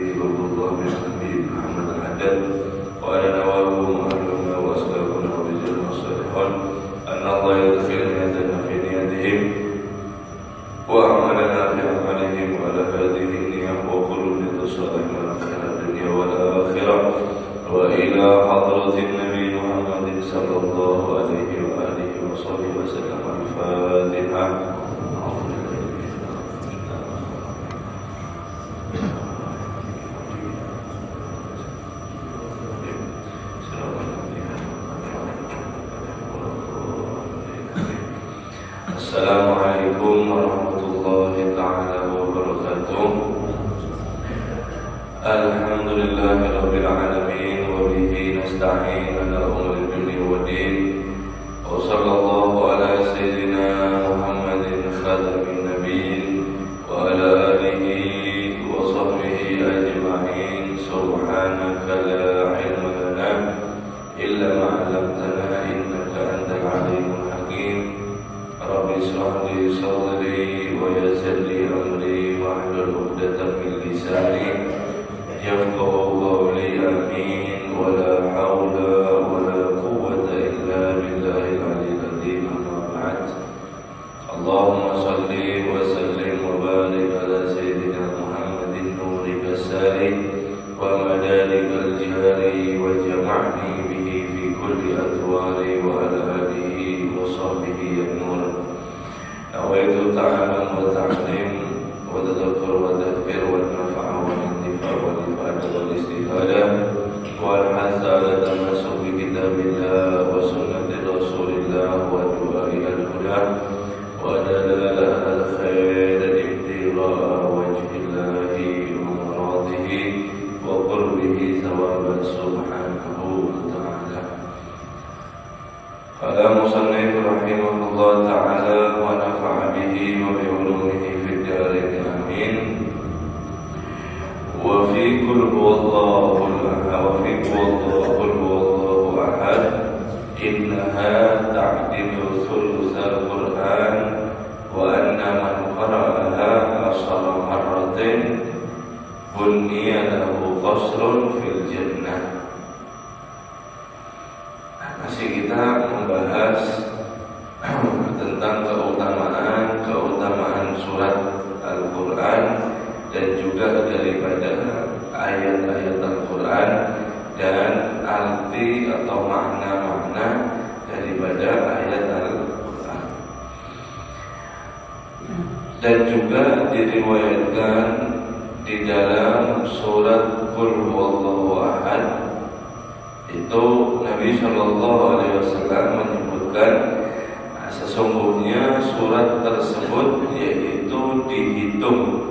الله بالنبي محمد الحداد وعلى نواه ومعلمنا وأسلافنا ورجالنا الصالحون أن الله يدخل نيتنا في نيتهم وأعمالنا في أعمالهم وعلى هذه النية وكل نية صالحة خير الدنيا والآخرة وإلى حضرة النبي محمد صلى الله عليه وآله وصحبه وسلم. الفاتحة. Assalamualaikum warahmatullahi ta'ala wabarakatuh. Alhamdulillahi rabbil alamin wa bihi nasta'in ala umuri dunya waddin. Wa sallallahu ala sayyidina Muhammadin khatamin nabiyyin wa ala alihi wa sahbihi ajma'in. Subhanaka la ilma lana illa ma 'allamtana innaka antal alimul hakim. Rabbi shrah li sadri wa yassir li amri wahlul 'uqdatam min lisani yafqahu qawli. Amin. Wa la haula wa la quwwata illa billahil aliyyil azim. Amma ba'd. Allahumma shalli wa sallim wa barik ala sayyidina Muhammadin nuril basari wa madalikal jari wa jama'ni bihi fi kulli adwari wa ala alihi wa sahbihi an-nur. Nawaitu ta'alam wa ta'lim wa tadakkur wa tadbir wa nafa'a wa intifa' wa ibadah wa istifadah wa al-hasa ala tamasuk bi kitabillah wa sunnati rasulillah wa du'a ila al-huda wa dalala al-khair ibtira'a wajhillahi wa maradihi wa qurbihi thawaban subhanahu wa ta'ala. Qala musannif rahimahullah ta'ala wa nafa'a bihi wa bi ulumihi fid dharain amin. Wa fi qul huwallahu ahad innaha ta'dilu thulutsal Qur'an wa anna man qara'aha 10 marratin bunniya lahu qasrun fil jannah. Masih kita membahas tentang keutamaan surat Al-Quran dan juga daripada ayat-ayat Al-Quran dan arti atau makna-makna daripada ayat Al-Quran. Dan juga diriwayatkan di dalam surat Qul huwallahu ahad itu Nabi Shallallahu Alaihi Wasallam menyebutkan sesungguhnya surat tersebut yaitu dihitung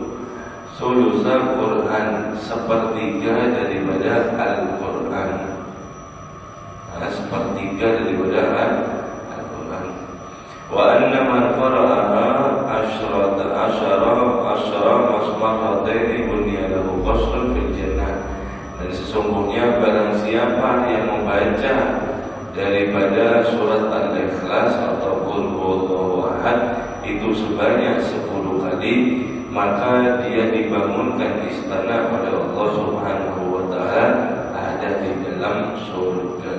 sulusal Quran, sepertiga daripada Al-Quran, sepertiga daripada Al-Quran. Wa anna man qara'aha asyara masmaratain bunniya lahu qasrun fil jannah. Dan sesungguhnya barang siapa yang membaca daripada surat Al-Ikhlas atau Qul huwallahu ahad itu sebanyak 10 kali, maka dia dibangunkan istana pada Allah Subhanahu wa ta'ala ada di dalam surga.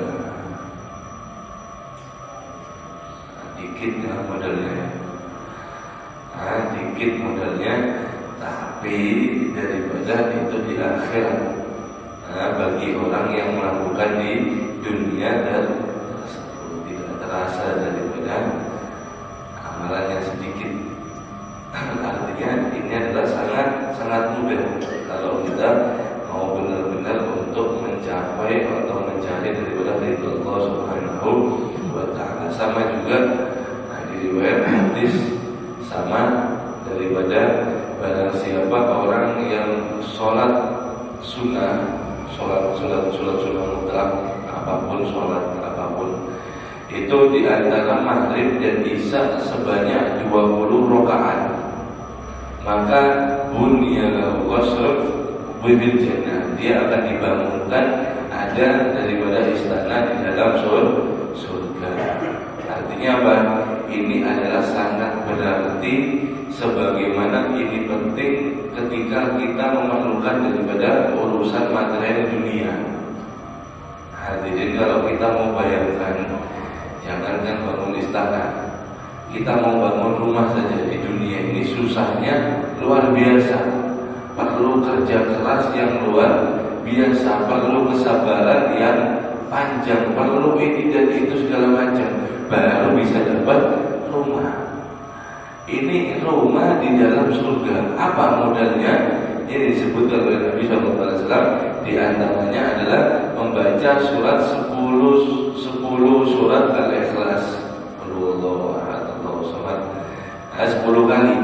Dikit ya modelnya, dikit modelnya, tapi daripada itu di akhirat. Bagi orang yang melakukan di dunia dan tidak terasa daripada amalan yang sedikit. Artinya ini adalah sangat mudah kalau kita mau benar-benar untuk mencapai atau mencari daripada ridho Allah Subhanahu wa ta'ala. Sama juga di riwayat hadis sama daripada barang siapa orang yang sholat sunnah, sholat mutlak, apapun itu di antara maghrib dan isya sebanyak 20 rakaat, maka bunyiya lahu qasrun bil jannah, dia akan dibangunkan ada daripada istana di dalam surga. Artinya apa? Ini adalah sangat berarti sebagaimana ini penting ketika kita memerlukan daripada urusan materi dunia. Hadirin, kalau kita mau bayangkan, jangankan bangun istana, kita mau bangun rumah saja di dunia ini susahnya luar biasa. Perlu kerja keras yang luar biasa, perlu kesabaran yang panjang, perlu ini dan itu segala macam, baru bisa dapat rumah. Ini rumah di dalam surga. Apa modalnya? Ini disebutkan oleh Nabi SAW. Di antaranya adalah membaca surat 10 surat Al-Ikhlas. 10 kali.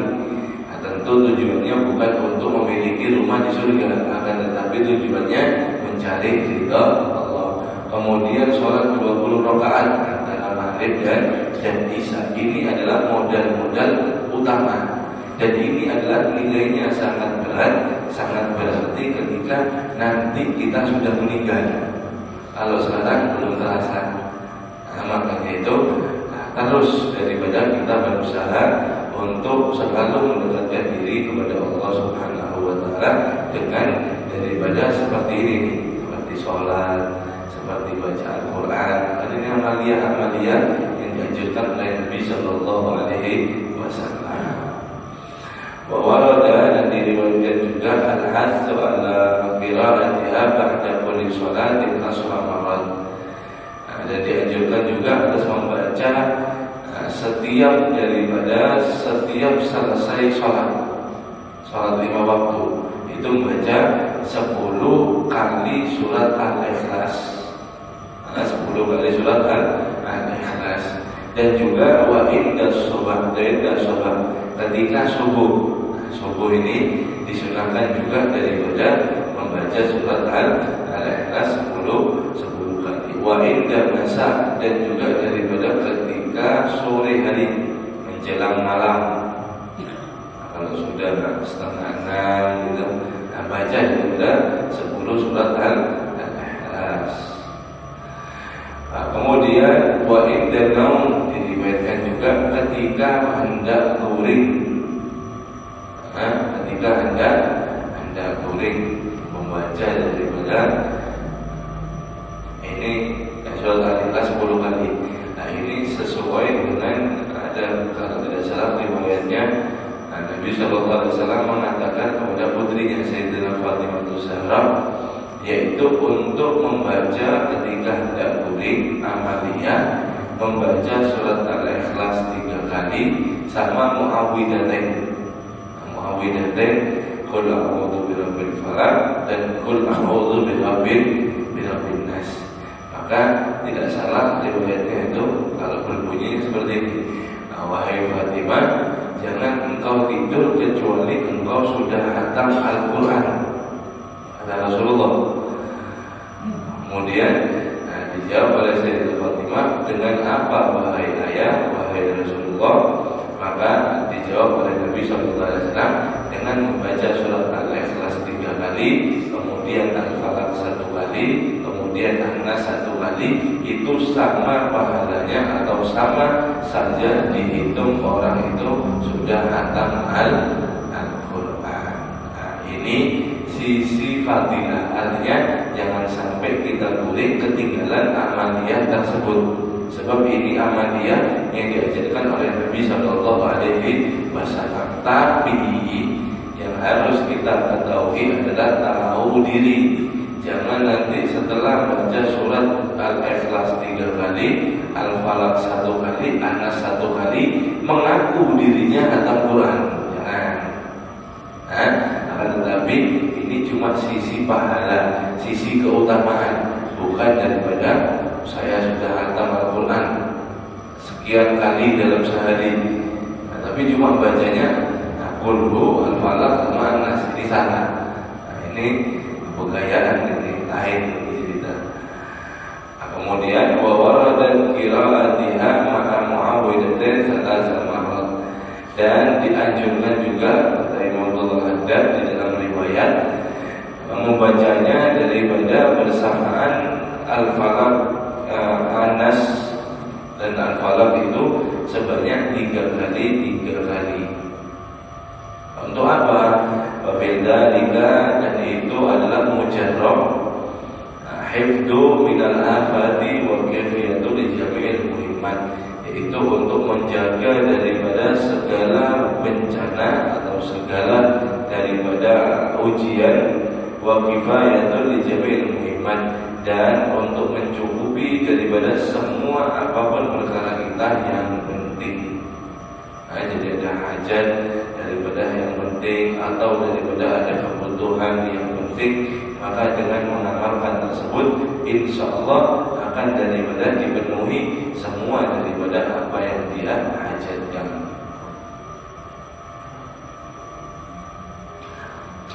Nah, tentu tujuannya bukan untuk memiliki rumah di surga, akan tetapi tujuannya mencari ridha Allah. Kemudian sholat 20 rakaat antara maghrib dan isya. Ini adalah modal-modal utama. Dan ini adalah nilainya sangat berat, sangat berarti ketika nanti kita sudah meninggal. Kalau sekarang belum terasa. Nah, makanya itu terus daripada kita berusaha untuk selalu mendekatkan diri kepada Allah Subhanahu wa taala dengan daripada seperti ini, seperti sholat, seperti baca Al-Quran. Ini amalia-amalia yang dianjurkan oleh Nabi Sallallahu Alaihi Wasallam. Wawarada, dan diriwayatkan juga al-hasu ala qiraatiha ba'da kulli sholatin asra marrat. Dan dianjurkan juga atas membaca setiap selesai sholat 5 waktu itu membaca 10 kali surat Al-Ikhlas. 10 kali surat Al-Ikhlas. Dan juga wa inda subah, dan subah ketika subuh ini disunahkan juga daripada membaca surat Al-Ikhlas 10 kali. Wa inda masa, dan juga daripada ketika sore hari menjelang malam. Kalau sudah setengah 6 gitu, baca daripada 10 surat Al-Ikhlas. Kemudian wa inda naum, diriwayatkan juga ketika hendak guring. Ketika hendak guring membaca daripada ini surat Al-Ikhlas 10 kali. Nah, ini sesuai dengan ada, kalau tidak salah riwayatnya, Nabi SAW mengatakan kepada putrinya Sayyidina Fatimah Zahra, yaitu untuk membaca ketika hendak guring amalia, membaca surat Al-Ikhlas 3 kali sama muawwidzatain, qul a'udzu birabbil falaq dan qul a'udzu birabbin nas. Maka tidak salah riwayatnya itu kalau berbunyi seperti ini. Wahai Fatimah, jangan engkau tidur kecuali engkau sudah hatam Al-Quran, kata Rasulullah. Kemudian dijawab oleh Sayyidah Fatimah, dengan apa wahai ayah, wahai Rasulullah? Maka dijawab oleh Nabi SAW dengan membaca surat Al-Ikhlas 3 kali, kemudian Al-Falaq 1 kali, kemudian An-Nas 1 kali. Itu sama pahalanya atau sama saja dihitung orang itu sudah hatam Al-Quran. Nah, ini sisi fadilah, artinya jangan sampai kita boleh ketinggalan amaliyah tersebut. Sebab ini amaliyah yang diajarkan oleh Nabi Sallallahu Alaihi Wasallam. Tapi yang harus kita ketahui adalah tahu diri. Jangan nanti setelah baca surat Al-Ikhlas 3 kali, Al-Falaq 1 kali, An-Nas 1 kali, mengaku dirinya hatam Quran. Jangan. Akan tetapi ini cuma sisi pahala, sisi keutamaan, bukan daripada saya sudah hatam Al-Quran sekian kali dalam sehari. Tapi cuma bacanya Qul Al-Falaq sama An-Nas, ini salah. Ini kegayaan, ini lain cerita. Kemudian wa warada qira'atiha ma'a mu'awwidzatain salasa marrat, dan dianjurkan juga kata Imam Al-Haddad di dalam riwayat membacanya daripada bersamaan Al-Falaq, An-Nas dan Al-Falaq itu sebanyak 3 kali. menjaga, dan itu adalah mujarrab hifdzu minal afati wa kayfiyatu li jami'il muhimmat, yaitu untuk menjaga daripada segala bencana atau segala daripada ujian, wa kifayatu li jami'il muhimmat, dan untuk mencukupi daripada semua apapun perkara kita yang penting. Jadi ada hajat daripada yang penting atau daripada ada kebutuhan yang penting, maka dengan mengamalkan tersebut insya Allah akan daripada dipenuhi semua daripada apa yang dia hajatkan.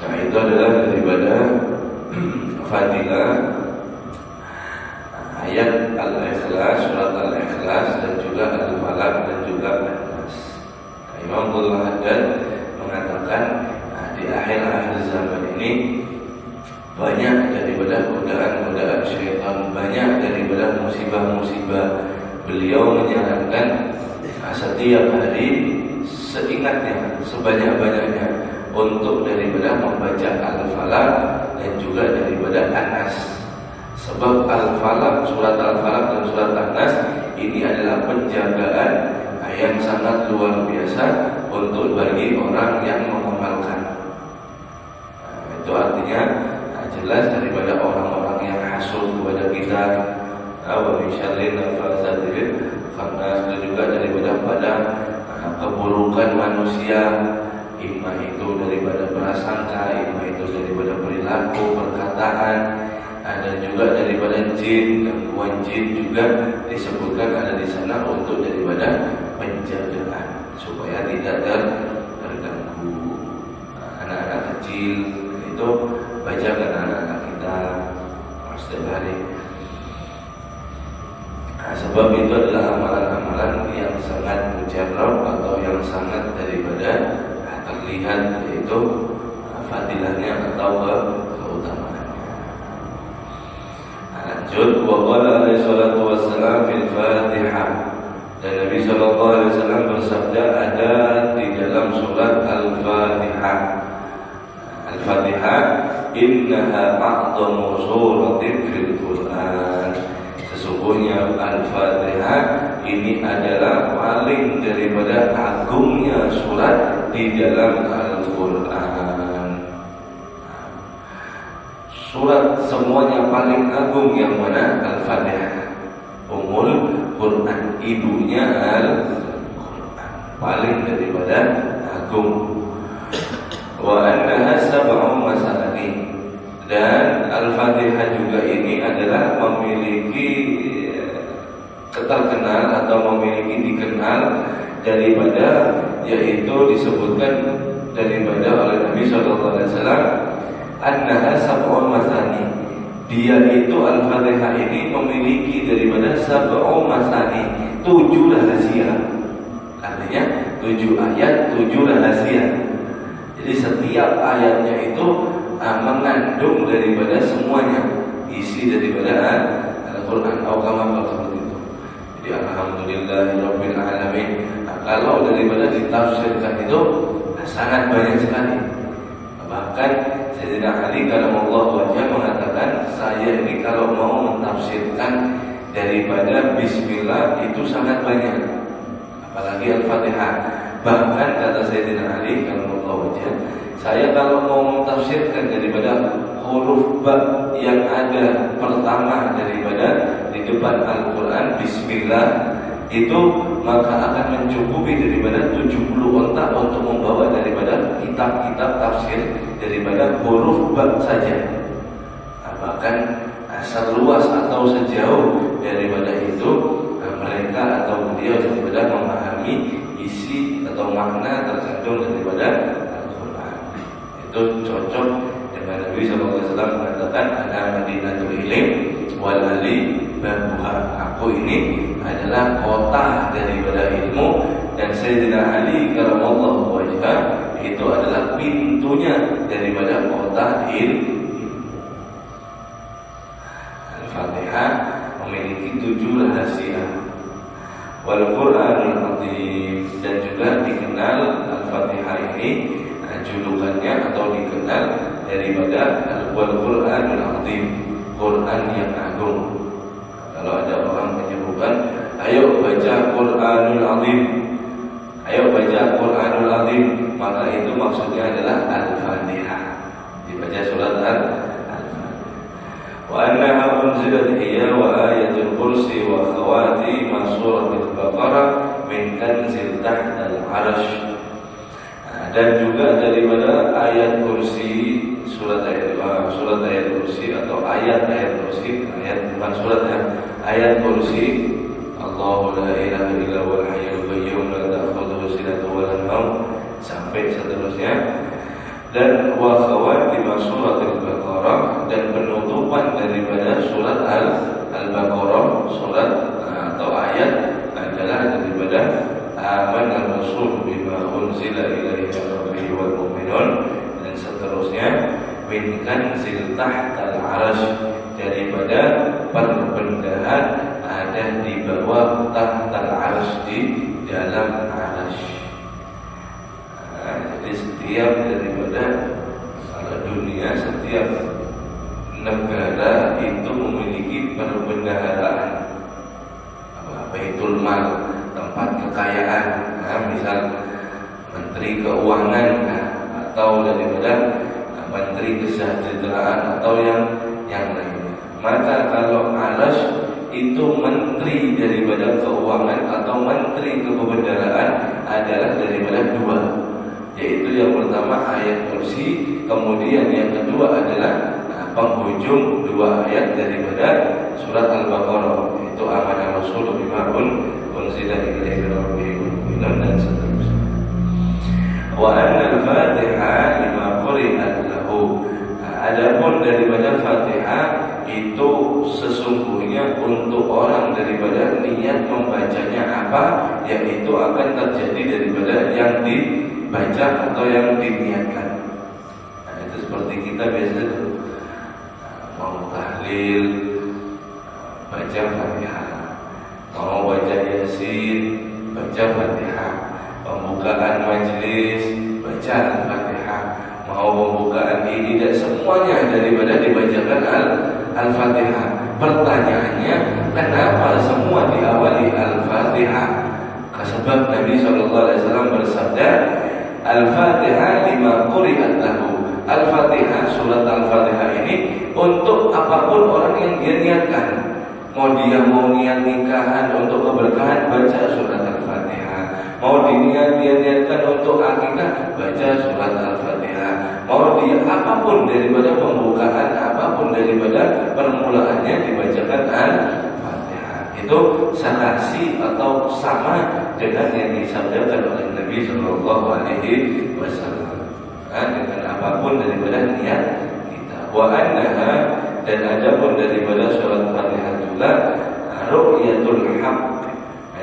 Nah, itu adalah daripada fadilah ayat Al-Ikhlas, surat Al-Ikhlas, dan juga Al-Falaq, dan juga An-Nas. Imam Abdul Haddad mengatakan di akhir-akhir zaman ini banyak daripada godaan-godaan syaitan, banyak daripada musibah-musibah. Beliau menyarankan setiap hari seingatnya, sebanyak-banyaknya untuk daripada membaca Al-Falaq dan juga daripada An-Nas. Sebab Al-Falaq, surat Al-Falaq dan surat An-Nas ini adalah penjagaan yang sangat luar biasa untuk bagi orang yang mengamalkan. Itu artinya jelas daripada orang-orang yang hasud kepada kita, wa min syarri nafasatil khannas, dan juga daripada keburukan manusia, imma itu daripada prasangka, imma itu daripada perilaku, perkataan, dan juga daripada jin, gangguan jin juga disebutkan ada di sana untuk daripada penjagaan supaya tidak terganggu. Anak-anak kecil itu bacakan anak-anak kita setiap hari. Sebab itu adalah amalan-amalan yang sangat mujarrab atau yang sangat daripada terlihat, yaitu fadilahnya atau keutamaannya. Lanjut, wa qala alaihi salatu wassalam fil Fatihah, dan Nabi sallallahu alaihi wasallam bersabda ada di dalam surat Al-Fatihah. Al-Fatihah innaha a'dhamu suratin fil Qur'an. Sesungguhnya Al-Fatihah ini adalah paling daripada agungnya surat di dalam Al-Qur'an. Surat semuanya paling agung yang mana? Al-Fatihah. Ummul Quran, ibunya Al-Quran, paling daripada agung. Wa annaha sab'u masani, dan Al-Fatihah juga ini adalah memiliki keterkenal atau memiliki dikenal daripada, yaitu disebutkan daripada oleh Nabi sallallahu alaihi wasallam annaha sab'u masani, dia itu Al-Fatihah ini memiliki daripada sab'u masani, 7 rahasia. Artinya 7 ayat, 7 rahasia. Jadi setiap ayatnya itu mengandung daripada semuanya isi daripada Al-Quran. Kama seperti itu. Jadi alhamdulillahirabbil alamin. Kalau daripada ditafsirkan itu sangat banyak sekali. Bahkan Sayyidina Ali karramallahu wajhah mengatakan, saya ini kalau mau mentafsirkan daripada Bismillah itu sangat banyak, apalagi Al-Fatihah. Bahkan kata Sayyidina Ali karramallahu wajhah, saya kalau mau mentafsirkan daripada huruf ba yang ada pertama daripada di depan Al-Quran Bismillah itu, maka akan mencukupi daripada 70 onta untuk membawa daripada kitab-kitab tafsir daripada huruf ba saja. Bahkan seluas atau sejauh daripada itu mereka atau beliau daripada memahami isi atau makna terkandung daripada Al-Quran. Itu cocok dengan Nabi SAW mengatakan ana madinatul ilm wal ali babuha, aku ini adalah kota daripada ilmu, dan Sayyidina Ali karramallahu wajhah itu adalah pintunya daripada kota ilmu. Al-Fatihah memiliki 7 rahasia. Wal Qur'anul Azim, dan juga dikenal Al-Fatihah ini julukannya atau dikenal daripada Al-Qur'anul Azim, Quran yang agung. Kalau ada orang menyebutkan, ayo baca Quranul Azim, ayo baca Quranul Azim, maka itu maksudnya adalah Al-Fatihah. Dibaca surat Al-Fatihah. Wa annaha unzilat hiya wa ayatul kursi wa khawatima suratul Baqarah min kanzil tahtal arsh. Dan juga daripada ayat kursi, surat ayat kursi atau ayat kursi, ayat bukan suratnya, ayat kursi. Allahu la ilaha illa huwal hayyul qayyum la ta'khudhuhu sinatun wa la nawm sampai seterusnya. Dan wa khawatim suratul Baqarah, dan penutupan daripada surat Al-Baqarah, surat atau ayat adalah daripada Amanah Rasul bima unzila ilaihi min rabbihi wal mu'minun, dan seterusnya min kanzil tahtal arsh, daripada perbendaharaan ada di bawah tahtal arsh, di dalam arsh. Jadi setiap daripada dunia, setiap negara itu memiliki perbendaharaan, Baitul Mal, tempat kekayaan, misal Menteri Keuangan, atau daripada Menteri Kesejahteraan atau yang lainnya. Maka kalau arsh itu menteri daripada keuangan atau menteri kebendaraan adalah daripada dua, yaitu yang pertama ayat kursi, kemudian yang kedua adalah penghujung dua ayat daripada surat Al-Baqarah, itu amanah Rasul bima unzila ilaihi min rabbihi wal mu'minun, dan seterusnya. Wa anna al-Fatihah lima quri'at lahu. Adapun daripada Fatihah itu sesungguhnya untuk orang daripada niat membacanya apa, yaitu akan terjadi daripada yang dibaca atau yang diniatkan. Itu seperti kita biasa mau tahlil baca Fatihah, mau baca Yasin baca Fatihah, pembukaan majelis baca Al-Fatihah, mau pembukaan ini, dan semuanya daripada dibacakan Al-Fatihah. Pertanyaannya, kenapa semua diawali Al-Fatihah? Sebab Nabi SAW bersabda, Al-Fatihah lima quri'at lahu. Al-Fatihah, surat Al-Fatihah ini untuk apapun orang yang dia niatkan. Mau niat nikahan untuk keberkahan, baca surat Al-Fatihah. Mau dia niatkan untuk akikah, baca surat Al-Fatihah. Mau dia apapun daripada pembukaan, apapun daripada permulaannya, dibacakan Al-Fatihah. Itu saksi atau sama dengan yang disabdakan oleh Nabi Sallallahu Alaihi Wasallam. Dengan apapun daripada niat kita. Wa annaha, dan adapun daripada surat Fatihah juga ru'yatul haq,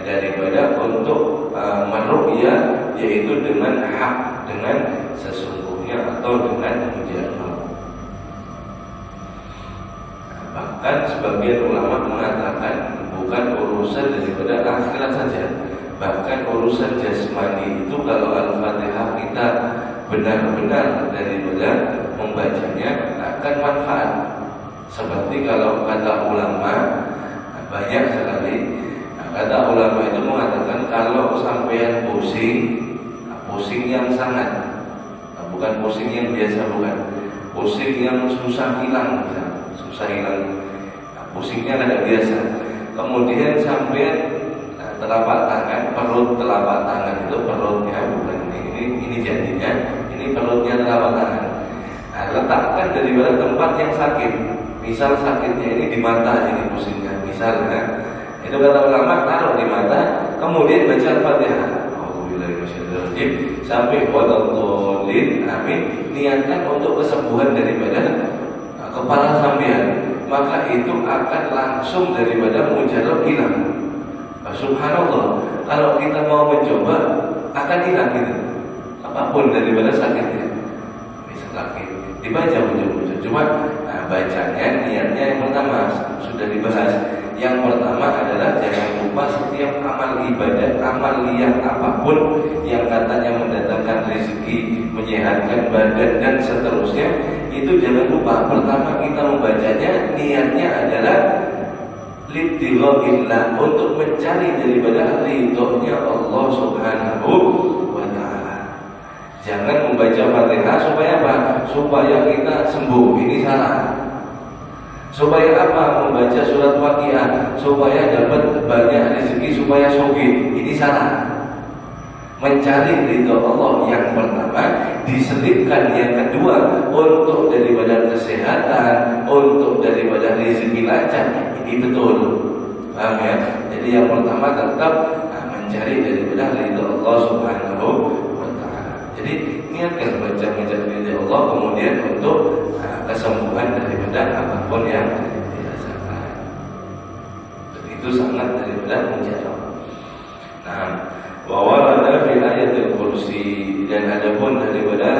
daripada untuk meru'yah, yaitu dengan hak, dengan sesungguhnya atau dengan mujarrad. Bahkan sebagian ulama mengatakan bukan urusan daripada akhirat saja, bahkan urusan jasmani itu kalau Al-Fatihah kita benar-benar daripada membacanya akan manfaat. Seperti kalau kata ulama, banyak sekali kata ulama itu mengatakan kalau sampean pusing yang sangat, bukan pusing yang biasa, bukan pusing yang susah hilang, pusingnya ada biasa. Kemudian sampean telapak tangan, perut telapak tangan itu perutnya, bukan ini jadinya, ini perutnya telapak tangan. Letakkan daripada tempat yang sakit. Misal sakitnya ini di mata, jadi pusingnya, misalnya itu kata ulama, taruh di mata, kemudian baca Al-Fatihah, sampai waladhdallin, amin, niatkan untuk kesembuhan daripada kepala sampean, maka itu akan langsung daripada mujarab hilang. Subhanallah, kalau kita mau mencoba akan hilang gitu, apapun daripada sakitnya. Misal sakit, dibaca muncul-muncul. Cuma bacanya, niatnya yang pertama sudah dibahas. Yang pertama adalah jangan lupa setiap amal ibadah, amaliyah apapun yang katanya mendatangkan rezeki, menyehatkan badan dan seterusnya, itu jangan lupa pertama kita membacanya niatnya adalah libtighaillah, untuk mencari daripada ridhonya Allah Subhanahu wa ta'ala. Jangan membaca Fatihah supaya apa? Supaya kita sembuh, ini salah. Supaya apa? Membaca surat Waqiah supaya dapat banyak rezeki, supaya sugih, ini salah. Mencari ridho Allah yang pertama, diselipkan yang kedua untuk daripada kesehatan, untuk daripada rezeki lancar, ini betul, paham ya? Jadi yang pertama tetap mencari daripada ridho Allah Subhanahu wa ta'ala. Jadi niatkan baca mencari ridho Allah, kemudian untuk kesembuhan daripada apapun yang dirasakan. Dan itu sangat daripada mujarab. Nah, wa warada fi ayatil kursi, dan adapun daripada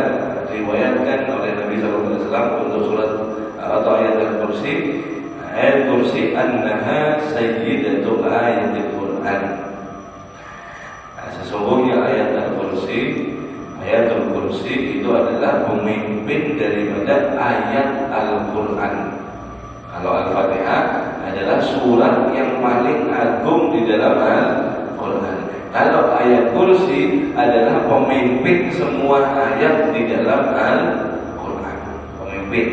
riwayatkan oleh Nabi sallallahu alaihi wasallam untuk surat atau ayat al-kursi, ayat kursi annaha sayyidatu ayatil Quran. Sesungguhnya ayat al-kursi, ayatul kursi itu adalah pemimpin daripada ayat Al-Quran. Kalau Al-Fatihah adalah surat yang paling agung di dalam Al-Quran. Kalau ayat kursi adalah pemimpin semua ayat di dalam Al-Quran, pemimpin.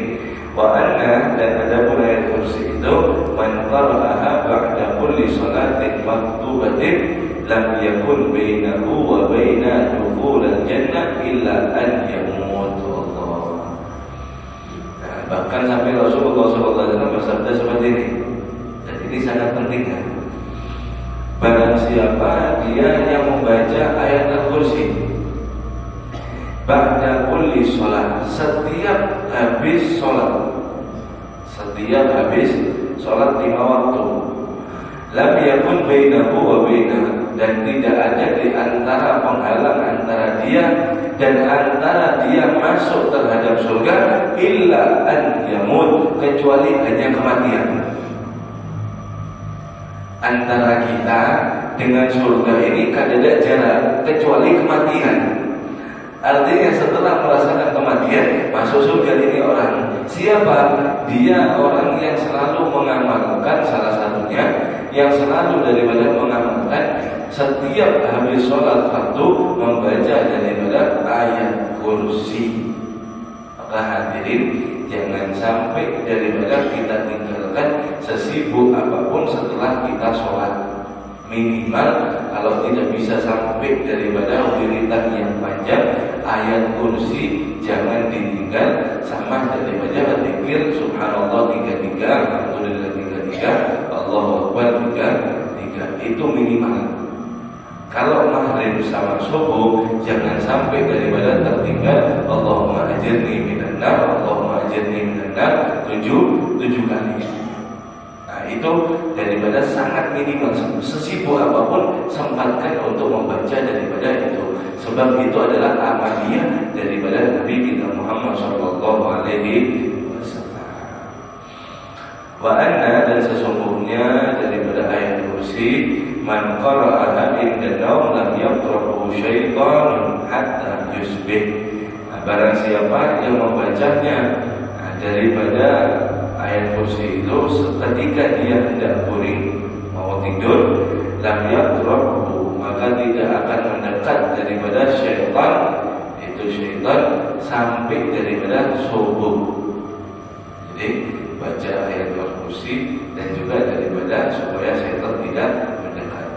Wa anna, dan adapun ayat kursi itu man qara'aha ba'da kulli salatin maktubatin lam yakun bainahu wa baina dukhulil jannah illa an yamut. Allah. Nah, bahkan sampai Rasulullah SAW bersabda seperti ini, dan ini sangat penting ya. Barang siapa dia yang membaca ayat al-kursi ba'da kulli sholat, setiap habis sholat, setiap habis sholat 5 waktu, lam yakun bainahu wa bainah, dan tidak ada di antara penghalang antara dia dan antara dia masuk terhadap surga illa an yamut, kecuali hanya kematian. Antara kita dengan surga ini kadada jarak, kecuali kematian. Artinya setelah merasakan kematian, masuk surga ini orang. Siapa? Dia orang yang selalu mengamalkan, salah satunya yang selalu daripada mengamalkan setiap habis sholat fardu membaca daripada ayat kursi. Maka hadirin, jangan sampai daripada kita tinggalkan sesibuk apapun setelah kita sholat. Minimal kalau tidak bisa sampai daripada wiridan yang panjang, ayat kursi jangan ditinggal, sama daripada zikir subhanallah 33, alhamdulillah 33, Allahu akbar 33, itu minimal. Kalau maghrib sama subuh jangan sampai daripada tertinggal Allahumma ajirni minan nar, Allahumma ajirni minan nar 7 kali. Nah, itu daripada sangat minimal. Sesibuk apapun sempatkan untuk membaca daripada itu, sebab itu adalah amaliyah daripada Nabi kita Muhammad sallallahu alaihi wasallam. Wa anna, dan sesungguhnya daripada ayat kursi, man qara'aha inda naum lam yaqrabu syaitanun hatta yusbih. Barang siapa yang membacanya daripada ayat kursi itu ketika dia hendak guring mau tidur, lam yaqrabu, maka tidak akan mendekat daripada syaitan, itu syaitan sampai daripada subuh. Jadi baca ayat kursi dan juga daripada supaya syaitan tidak mendekat.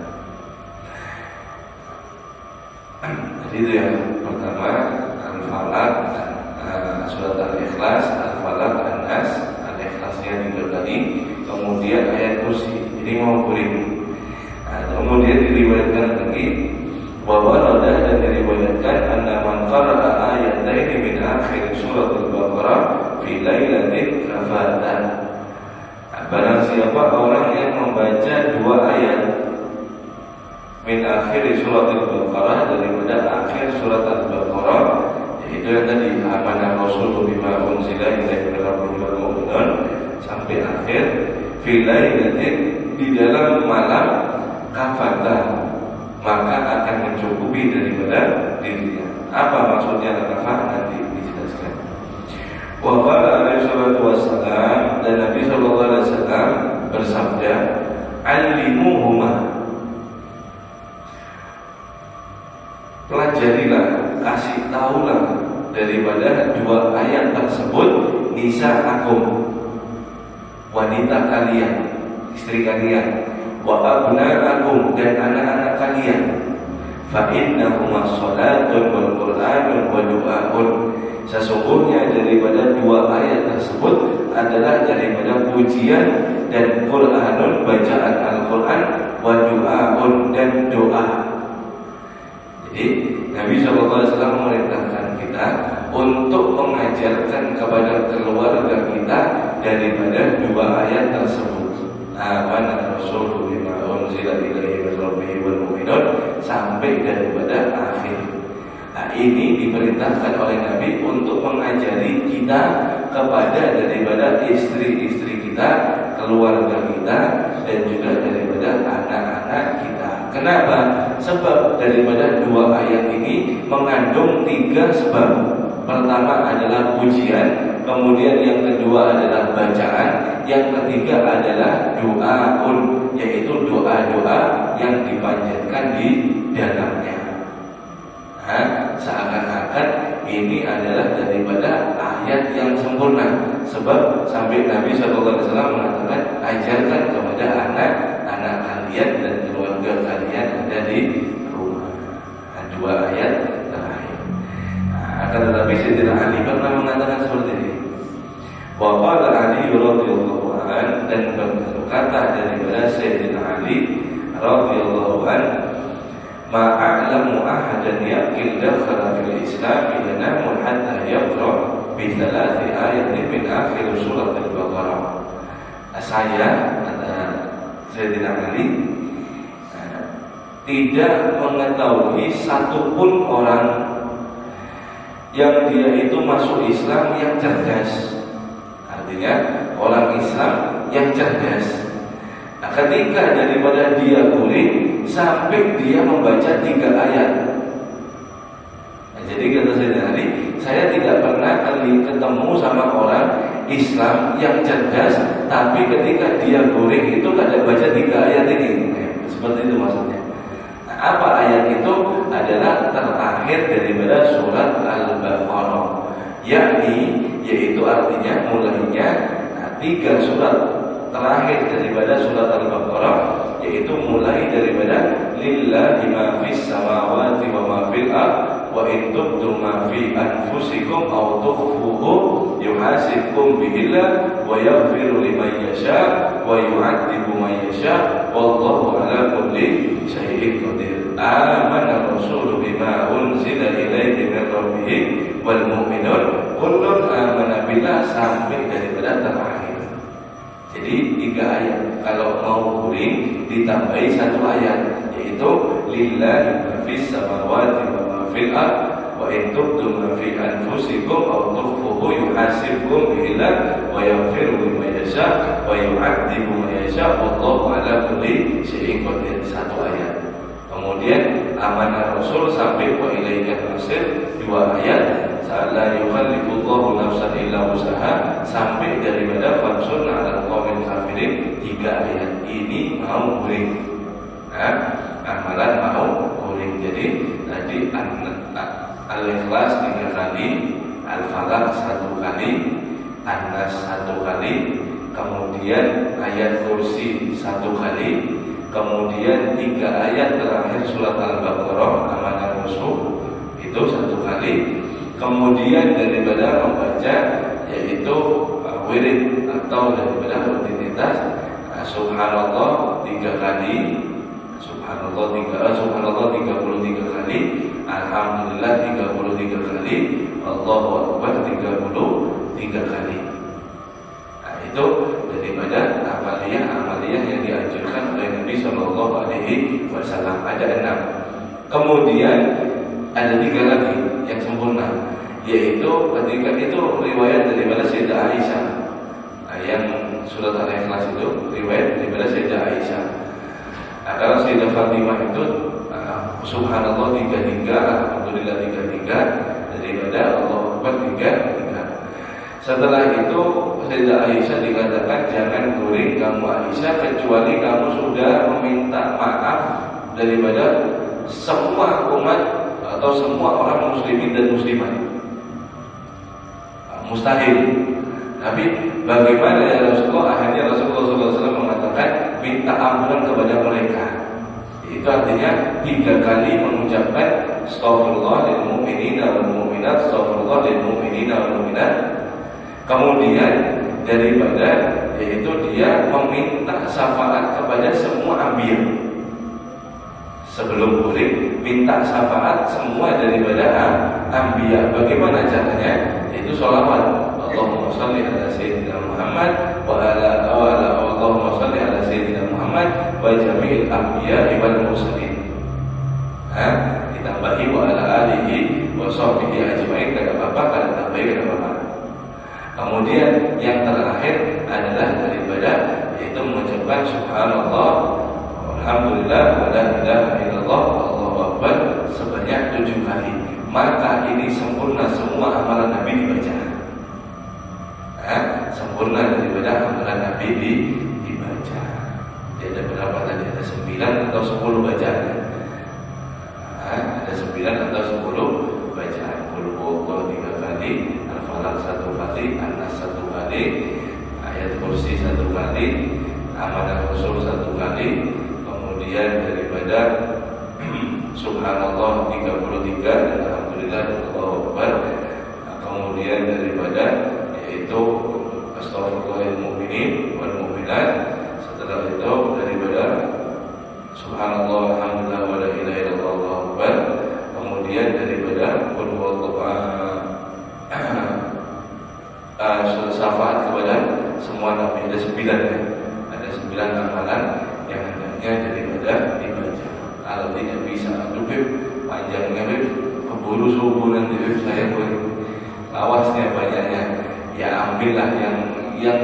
Jadi itu yang pertama, Al-Falaq, surat Al-Ikhlas, Al-Falaq, An-Nas, Al-Ikhlasnya 3 kali, kemudian ayat kursi. Ini mau kuring. Kemudian diriwayatkan lagi bahwa ada, dan diriwayatkan anna man qara'a ayataini min akhir surat Al-Baqarah fi lailatin kafatan. Barang siapa orang yang membaca 2 ayat min akhir surat Al-Baqarah, daripada akhir surat Al-Baqarah, yaitu yang tadi amana rasul bima unzila ilaihi min rabbihil mu'minun sampai akhir fi lailatin di dalam malam kafata, maka akan mencukupi daripada dirinya. Apa maksudnya al-kafah nanti dijelaskan. Wa qala alaihi salatu wassalam, dan Nabi sallallahu alaihi wasallam bersabda, "Allimuhuma." Pelajarilah, kasih tahulah daripada dua ayat tersebut nisa'akum, wanita kalian, istri kalian, wa abna'akum, dan anak-anak kalian. Fa innahuma shalatun wal qur'anun wa du'aun. Sesungguhnya daripada dua ayat tersebut adalah daripada pujian dan Qur'anun, bacaan Al-Qur'an, wa du'aun, dan doa. Jadi Nabi SAW memerintahkan kita untuk mengajarkan kepada keluarga kita daripada dua ayat tersebut. Amana Rasulullah bima unzila ilaihi min rabbih wal mu'minun, sampai daripada akhir. Nah, ini diperintahkan oleh Nabi untuk mengajari kita kepada daripada istri-istri kita, keluarga kita, dan juga daripada anak-anak kita. Kenapa? Sebab daripada dua ayat ini mengandung tiga sebab. Pertama adalah pujian, kemudian yang kedua adalah bacaan, yang ketiga adalah doaun, yaitu doa-doa yang dipanjatkan di dalamnya. Nah, seakan-akan ini adalah daripada ayat yang sempurna. Sebab sampai Nabi SAW mengatakan, ajarkan kepada anak-anak kalian dan keluarga kalian ada di rumah. Nah, dua ayat terakhir. Akan tetapi Sayyidina Ali pernah mengatakan seperti ini. Wa qala Ali radhiyallahu anhu, dan berkata daripada Sayyidina Ali radhiyallahu anhu, ma a'lamu ahadan yaqil dakhala fil Islam yanamu hatta yaqra bi thalathi ayatin min akhir surat Al-Baqarah. Saya, kata Sayyidina Ali, tidak mengetahui satupun orang yang dia itu masuk Islam yang cerdas. Artinya orang Islam yang cerdas. Nah, ketika daripada dia guring sampai dia membaca 3 ayat. Nah, jadi kata saya tidak pernah ketemu sama orang Islam yang cerdas, tapi ketika dia guring itu kada baca 3 ayat ini. Seperti itu maksudnya. Apa ayat itu? Adalah terakhir daripada surat Al-Baqarah, yaitu artinya mulainya 3 surat terakhir daripada surat Al-Baqarah, yaitu mulai daripada lillahi ma fis samawati wa ma fil ardh wa in tubdu ma fi anfusikum aw tukhfuhu yuhasibkum bihillah wa yaghfiru liman yasha wa yu'adzibu man yasha wallahu ala kulli syai'in qadir. Amana rasulu bima unzila ilaihi min rabbih wal mu'minun kullun amana billah, sampai daripada terakhir. Jadi 3 ayat. Kalau mau guring ditambahi 1 ayat, yaitu lillahi ma fis samawati wa ma fil ardh wa in tubdu ma fi anfusikum aw tukhfuhu yuhasibkum billah wa yaghfiru liman yasha wa yu'adzibu man yasha wallahu ala kulli syai'in qadir. 1 ayat. Kemudian amanah Rasul sampai wa ilaikal masir 2 ayat. La yukallifullahu nafsan illa wusaha, sampai daripada famsun 'alal qaumil kafirin 3 ayat. Ini mau guring. Amalan mau guring. Jadi tadi Al-Ikhlas 3 kali, Al-Falaq 1 kali, An-Nas 1 kali, kemudian ayat kursi 1 kali, kemudian 3 ayat terakhir surat Al-Baqarah amanah Rasul itu 1 kali. Kemudian daripada membaca yaitu wirid atau daripada rutinitas, subhanallah 3 kali, subhanallah 33 kali, alhamdulillah 33 kali, Allahu akbar 33 kali. Nah, itu daripada amaliyah yang dianjurkan oleh Nabi sallallahu alaihi wasallam. Ada 6. Kemudian ada 3 lagi yang sempurna, yaitu ketika itu riwayat daripada Sayyidah Aisyah, yang surat Al-Ikhlas itu riwayat daripada daripada Sayyidah Aisyah. Nah, kalau Sayyidah Fatimah itu subhanallah 33, alhamdulillah 33, daripada Allah Akbar 33. Setelah itu Sayyidah Aisyah dikatakan jangan guring kamu Aisyah kecuali kamu sudah meminta maaf daripada semua umat atau semua orang muslimin dan muslimat. Mustahil. Tapi bagaimana ya Rasulullah? Akhirnya Rasulullah SAW mengatakan minta ampunan kepada mereka. Itu artinya 3 kali mengucapkan astaghfirullah lil mu'minina wal mu'minat, astaghfirullah lil mu'minina wal mu'minat. Kemudian daripada yaitu dia meminta syafaat kepada semua anbiya. Sebelum guring minta syafaat semua daripada anbiya. Bagaimana caranya? Itu sholawat. Allahumma shalli ala sayyidina Muhammad wa ala Allahumma shalli ala sayyidina Muhammad wa jami'il anbiya wal mursalin. Ditambahi wa ala alihi wa sahbihi ajma'in, kada apa-apa, kada tambahi kada apa-apa. Kemudian yang terakhir adalah daripada yaitu mengucapkan subhanallah alhamdulillah wa la ilaha illallah wallahu akbar sebanyak 7 kali. Maka ini sempurna semua amalan Nabi dibaca. Sempurna daripada amalan Nabi dibaca. Dia ada berapa tadi? Ada 9 atau 10 bacaan. Ada 9 atau 10 bacaan. Qul 3 kali, Al-Falaq 1 kali, An-Nas 1 kali, ayat kursi 1 kali, amanah Rasul 1 kali, kemudian daripada subhanallah 33 dan alhamdulillah Allahu akbar. Kemudian daripada yaitu astaghfirullahal mu'minin wal mu'minat. Setelah itu daripada subhanallah alhamdulillah wa la ilaha illallah Allahu akbar. Kemudian daripada qul syafaat kepada semua nabi. Ada 9 ya. Ada 9 amalan yang hendaknya daripada dibaca. Kalau tidak bisa, aduh Beb, panjangnya Beb, keburu subuh nanti Beb, saya boleh lawasnya banyaknya. Ya ambillah yang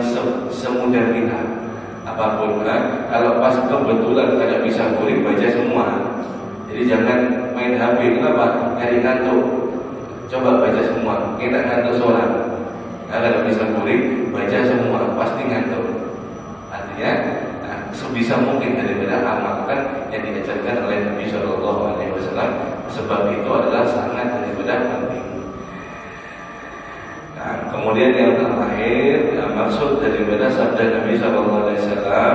semudah kita. Apapun kan, kalau pas kebetulan tidak bisa guring, baca semua. Jadi jangan main HP. Kenapa? Nyari ngantuk. Coba baca semua, kita ngantuk sholat. Kalau bisa guring, baca semua, pasti ngantuk. Artinya sebisa mungkin daripada amalkan yang diajarkan oleh Nabi Shallallahu Alaihi Wasallam. Sebab itu adalah sangat daripada penting. Nah, kemudian yang terakhir, maksud daripada sabda Nabi Shallallahu Alaihi Wasallam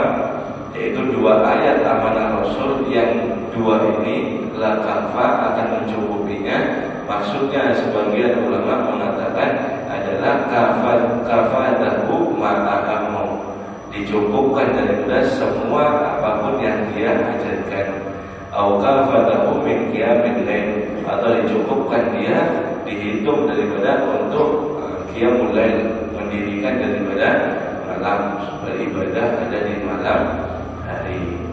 yaitu 2 ayat amanah Rasul yang 2 ini la kafa akan mencukupinya. Maksudnya sebagian ulama mengatakan adalah kafatahu ma'ahamu, dicukupkan daripada semua apapun yang dia ajarkan. Au kafatahu min qiyamil lail, atau dicukupkan dia dihitung daripada untuk qiyamul lail, mendirikan daripada malam, beribadah ada di malam hari.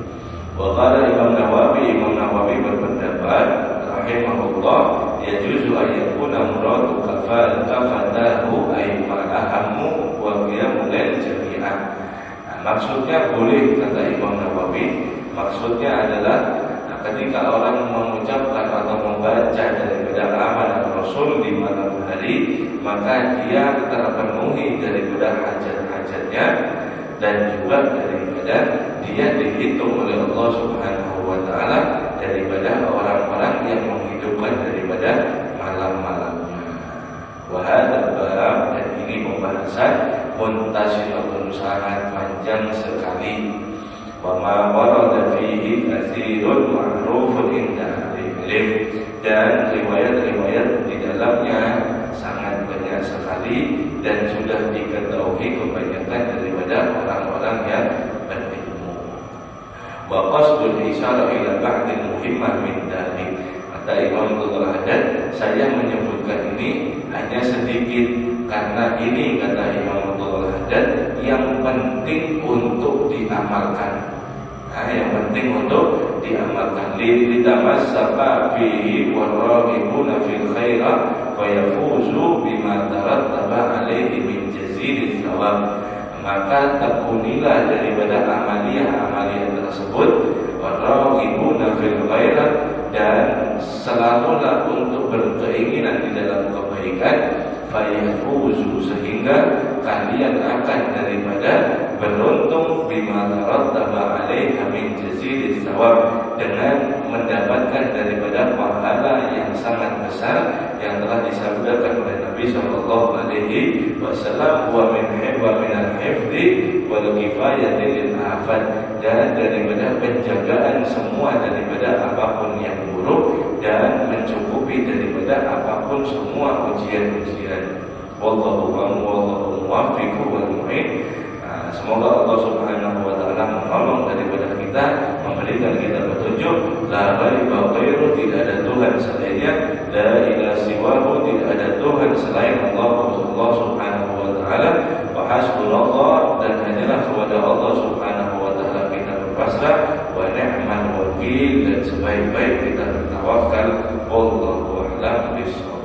Wa qala Imam Nawawi berpendapat rahimahullah yajuzu ayyakuna muradu kafatahu ay ma'ahamu wa qiyamul lail jami'an. Maksudnya boleh, kata Imam Nawawi, maksudnya adalah ketika orang mengucapkan atau membaca daripada amalan Rasul di malam hari, maka dia terpenuhi daripada hajat-hajatnya dan juga daripada dia dihitung oleh Allah Subhanahu wa taala daripada orang-orang yang menghidupkan daripada malam-malamnya. Wa hadza bab, dan ini pembahasan muntasyiratun sangat panjang sekali. Wa ma warada fihi katsirun ma'rufun inda ahli, dan riwayat-riwayat di dalamnya sangat banyak sekali dan sudah diketahui kebanyakan daripada orang-orang yang berilmu. Wa qasdul isyara ila ba'dil muhimmah min dzalik. Kata Imam Abdul Haddad, saya menyebutkan ini hanya sedikit karena ini, kata Imam Abdul Haddad, yang penting untuk diamalkan. Yang penting untuk diamalkan. Litamassaka fihi waragibuna fil khairat wa yafuzu bima tarattaba alaihi min jazilil thawab. maka tekunilah daripada amalia tersebut, waragibuna fil khairat, dan selalulah untuk berkeinginan di dalam kebaikan, fayafuzu, sehingga kalian akan daripada beruntung, bima tarattaba alaiha min jazilil thawab, dengan mendapatkan daripada pahala yang sangat besar yang telah disabdakan oleh Nabi sallallahu alaihi wasallam, wa min al-hifdzi wal kifayati lil afat, dan daripada penjagaan semua daripada apapun yang buruk, dan mencukupi daripada apapun semua ujian-ujian. Wallahu a'lam, wallahu muwaffiq wal mu'in. Semoga Allah Subhanahu wa taala menolong daripada kita, memberikan kita petunjuk. La raiba ghairu, tidak ada Tuhan selainnya. La ilaha siwahu, tidak ada Tuhan selain Allah Subhanahu wa taala. Wa hasbunallah, dan hanyalah kepada Allah Subhanahu wa taala kita berpasrah. Wa ni'mal wakil, dan sebaik-baik kita bertawakal. Wallahu a'lam bishawab.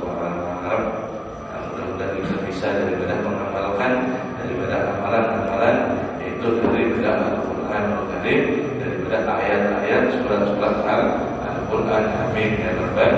Mudah-mudahan kita bisa daripada mengamalkan daripada amalan-amalan, yaitu daripada Al-Quran Al-Karim, daripada ayat-ayat surat-surat Al-Quran. Amin ya rabbal